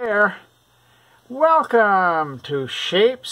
there. Welcome to Shapes.io.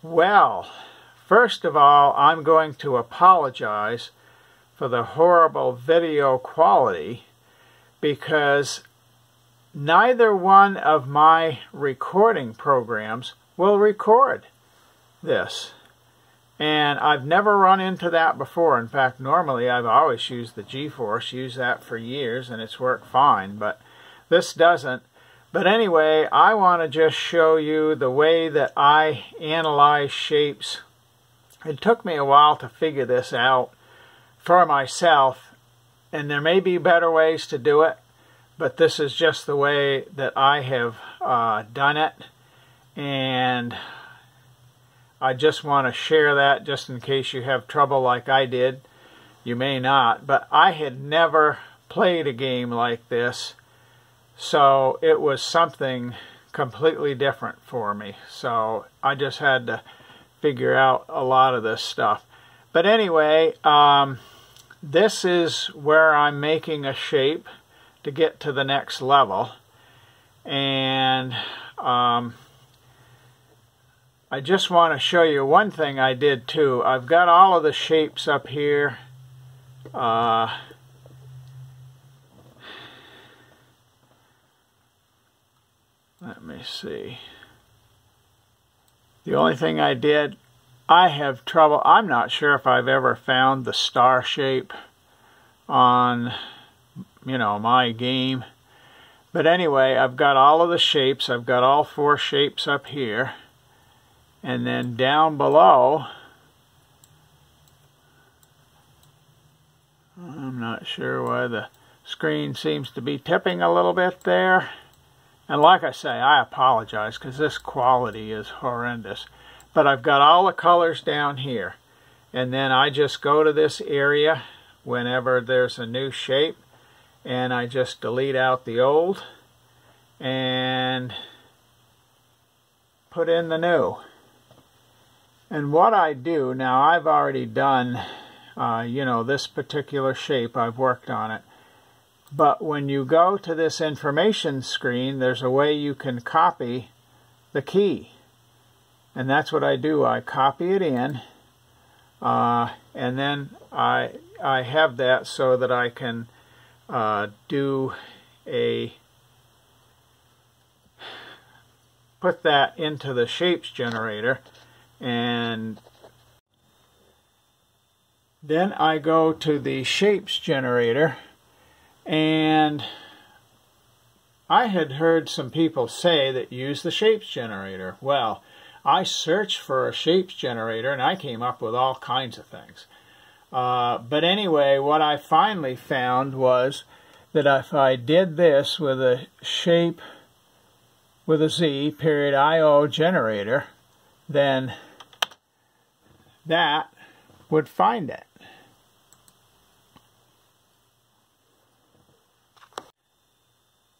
Well, first of all, I'm going to apologize for the horrible video quality because neither one of my recording programs will record this. And I've never run into that before. In fact, normally I've always used the GeForce, used that for years, and it's worked fine, but this doesn't. But anyway, I want to just show you the way that I analyze shapes. It took me a while to figure this out for myself, and there may be better ways to do it, but this is just the way that I have done it, and I just want to share that just in case you have trouble like I did. You may not, but I had never played a game like this, so it was something completely different for me. So I just had to figure out a lot of this stuff. But anyway, this is where I'm making a shape to get to the next level. And I just want to show you one thing I did too. I've got all of the shapes up here. Let me see. The only thing I did, I have trouble. I'm not sure if I've ever found the star shape on, my game. But anyway, I've got all of the shapes. I've got all 4 shapes up here. And then down below, I'm not sure why the screen seems to be tipping a little bit there. And like I say, I apologize because this quality is horrendous. But I've got all the colors down here. And then I just go to this area whenever there's a new shape. And I just delete out the old and put in the new. And what I do, now I've already done, this particular shape, I've worked on it. But when you go to this information screen, there's a way you can copy the key. And that's what I do. I copy it in, and then I have that so that I can put that into the shapes generator. And then I go to the shapes generator, and I had heard some people say that use the shapes generator. Well, I searched for a shapes generator and I came up with all kinds of things. But anyway, what I finally found was that if I did this with a shape with a Z, .io generator, then that would find it.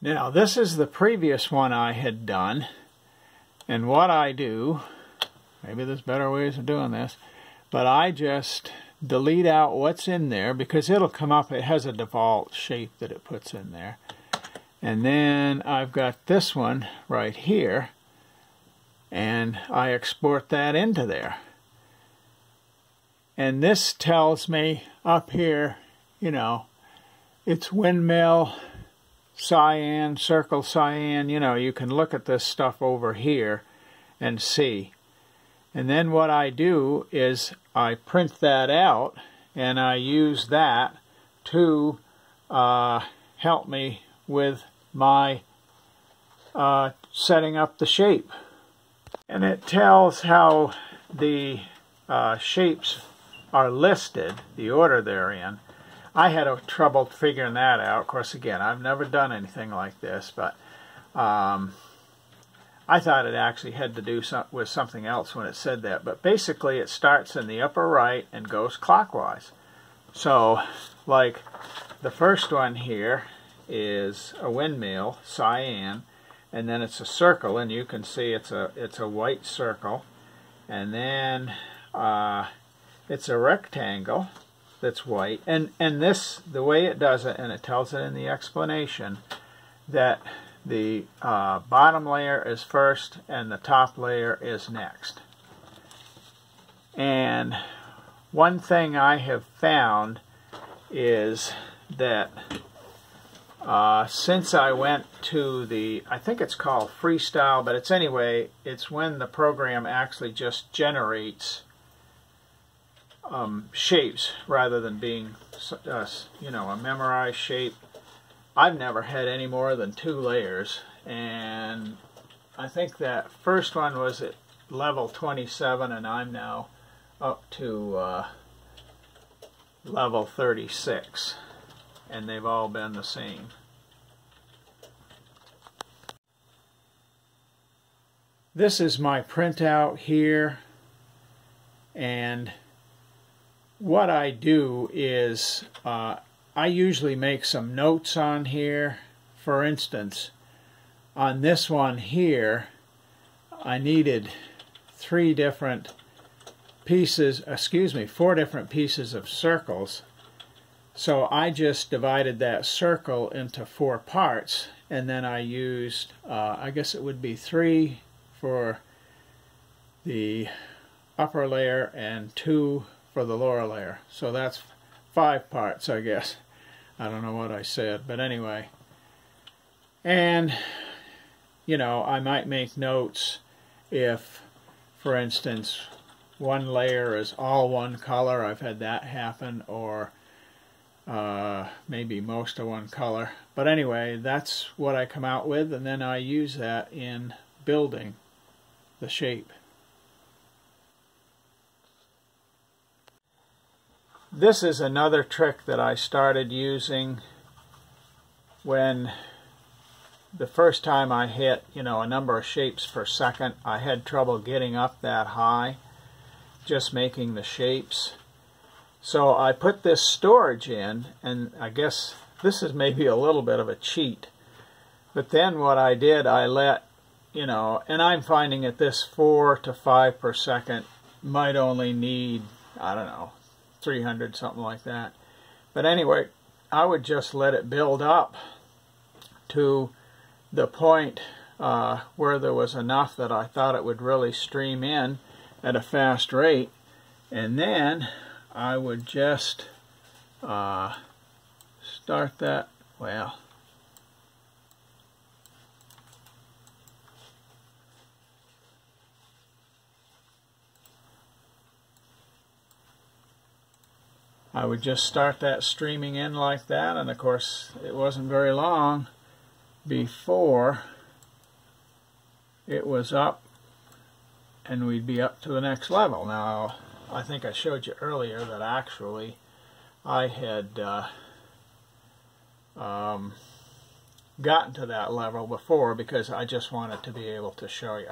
Now, this is the previous one I had done, and what I do, maybe there's better ways of doing this, but I just delete out what's in there because it'll come up, it has a default shape that it puts in there. And then I've got this one right here, and I export that into there. And this tells me up here, it's windmill, cyan, circle cyan, you can look at this stuff over here and see. And then what I do is I print that out and I use that to help me with my setting up the shape. And it tells how the shapes are listed, the order they're in. I had trouble figuring that out. Of course, again, I've never done anything like this, but I thought it actually had to do with something else when it said that. But basically, it starts in the upper right and goes clockwise. So, like the first one here is a windmill, cyan, and then it's a circle, and you can see it's a white circle, and then it's a rectangle, that's white. And this, the way it does it, and it tells it in the explanation, that the bottom layer is first and the top layer is next. And one thing I have found is that since I went to the, I think it's called freestyle, but it's anyway, it's when the program actually just generates shapes rather than being, you know, a memorized shape. I've never had any more than 2 layers, and I think that first one was at level 27, and I'm now up to level 36, and they've all been the same. This is my printout here, and what I do is I usually make some notes on here. For instance, on this one here, I needed 4 different pieces of circles. So I just divided that circle into 4 parts, and then I used, I guess it would be 3 for the upper layer and 2 for the lower layer. So that's 5 parts, I guess. I don't know what I said, but anyway. And, you know, I might make notes if, for instance, one layer is all one color. I've had that happen, or maybe most of one color. But anyway, that's what I come out with, and then I use that in building the shape. This is another trick that I started using when the first time I hit, you know, a number of shapes per second. I had trouble getting up that high, just making the shapes. So I put this storage in, and I guess this is maybe a little bit of a cheat. But then what I did, I let, you know, and I'm finding that this 4 to 5 per second might only need, I don't know, 300, something like that. But anyway, I would just let it build up to the point where there was enough that I thought it would really stream in at a fast rate, and then I would just start that, well, I would just start that streaming in like that, and of course it wasn't very long before it was up and we'd be up to the next level. Now, I think I showed you earlier that actually I had gotten to that level before, because I just wanted to be able to show you,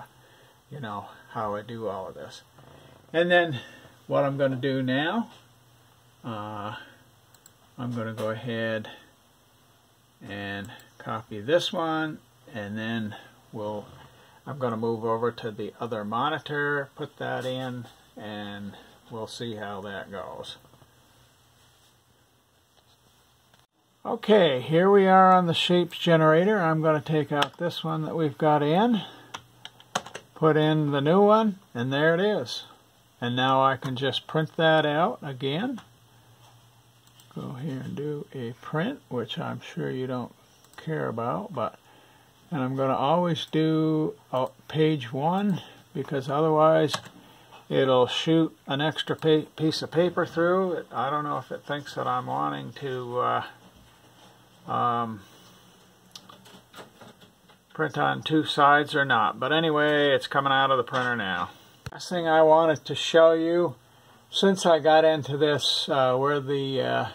you know, how I do all of this. And then what I'm going to do now, I'm going to go ahead and copy this one, and then I'm going to move over to the other monitor, put that in, and we'll see how that goes. Okay, here we are on the shapes generator. I'm going to take out this one that we've got in, put in the new one, and there it is. And now I can just print that out again. Go here and do a print, which I'm sure you don't care about, and I'm going to always do page 1, because otherwise it'll shoot an extra piece of paper through it. I don't know if it thinks that I'm wanting to print on 2 sides or not, but anyway, it's coming out of the printer now. Last thing I wanted to show you, since I got into this where the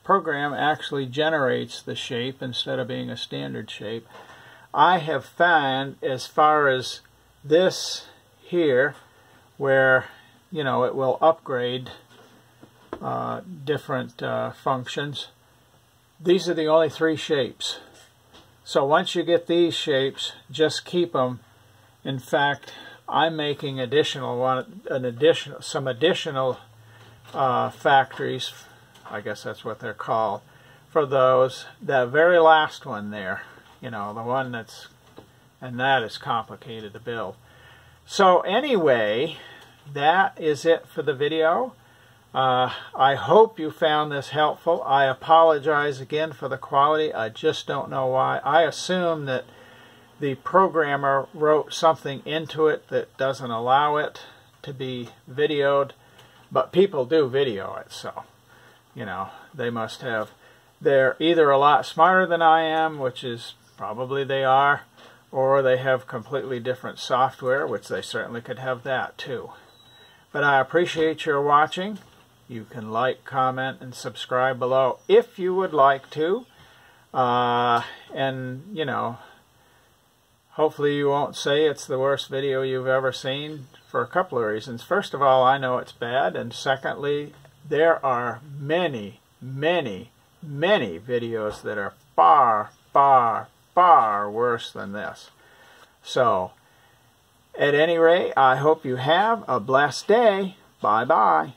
program actually generates the shape instead of being a standard shape, I have found, as far as this here, where, you know, it will upgrade different functions, these are the only 3 shapes. So once you get these shapes, just keep them. In fact, I'm making some additional factories, I guess that's what they're called, for those. The very last one there, you know, the one that's, and that is complicated to build. So anyway, that is it for the video. I hope you found this helpful. I apologize again for the quality. I just don't know why. I assume that the programmer wrote something into it that doesn't allow it to be videoed, but people do video it, so, you know, they must have, they're either a lot smarter than I am, which is probably they are, or they have completely different software, which they certainly could have that too. But I appreciate your watching. You can like, comment, and subscribe below if you would like to. And, you know, hopefully you won't say it's the worst video you've ever seen for a couple of reasons. First of all, I know it's bad. And secondly, there are many, many, many videos that are far, far, far worse than this. So, at any rate, I hope you have a blessed day. Bye-bye.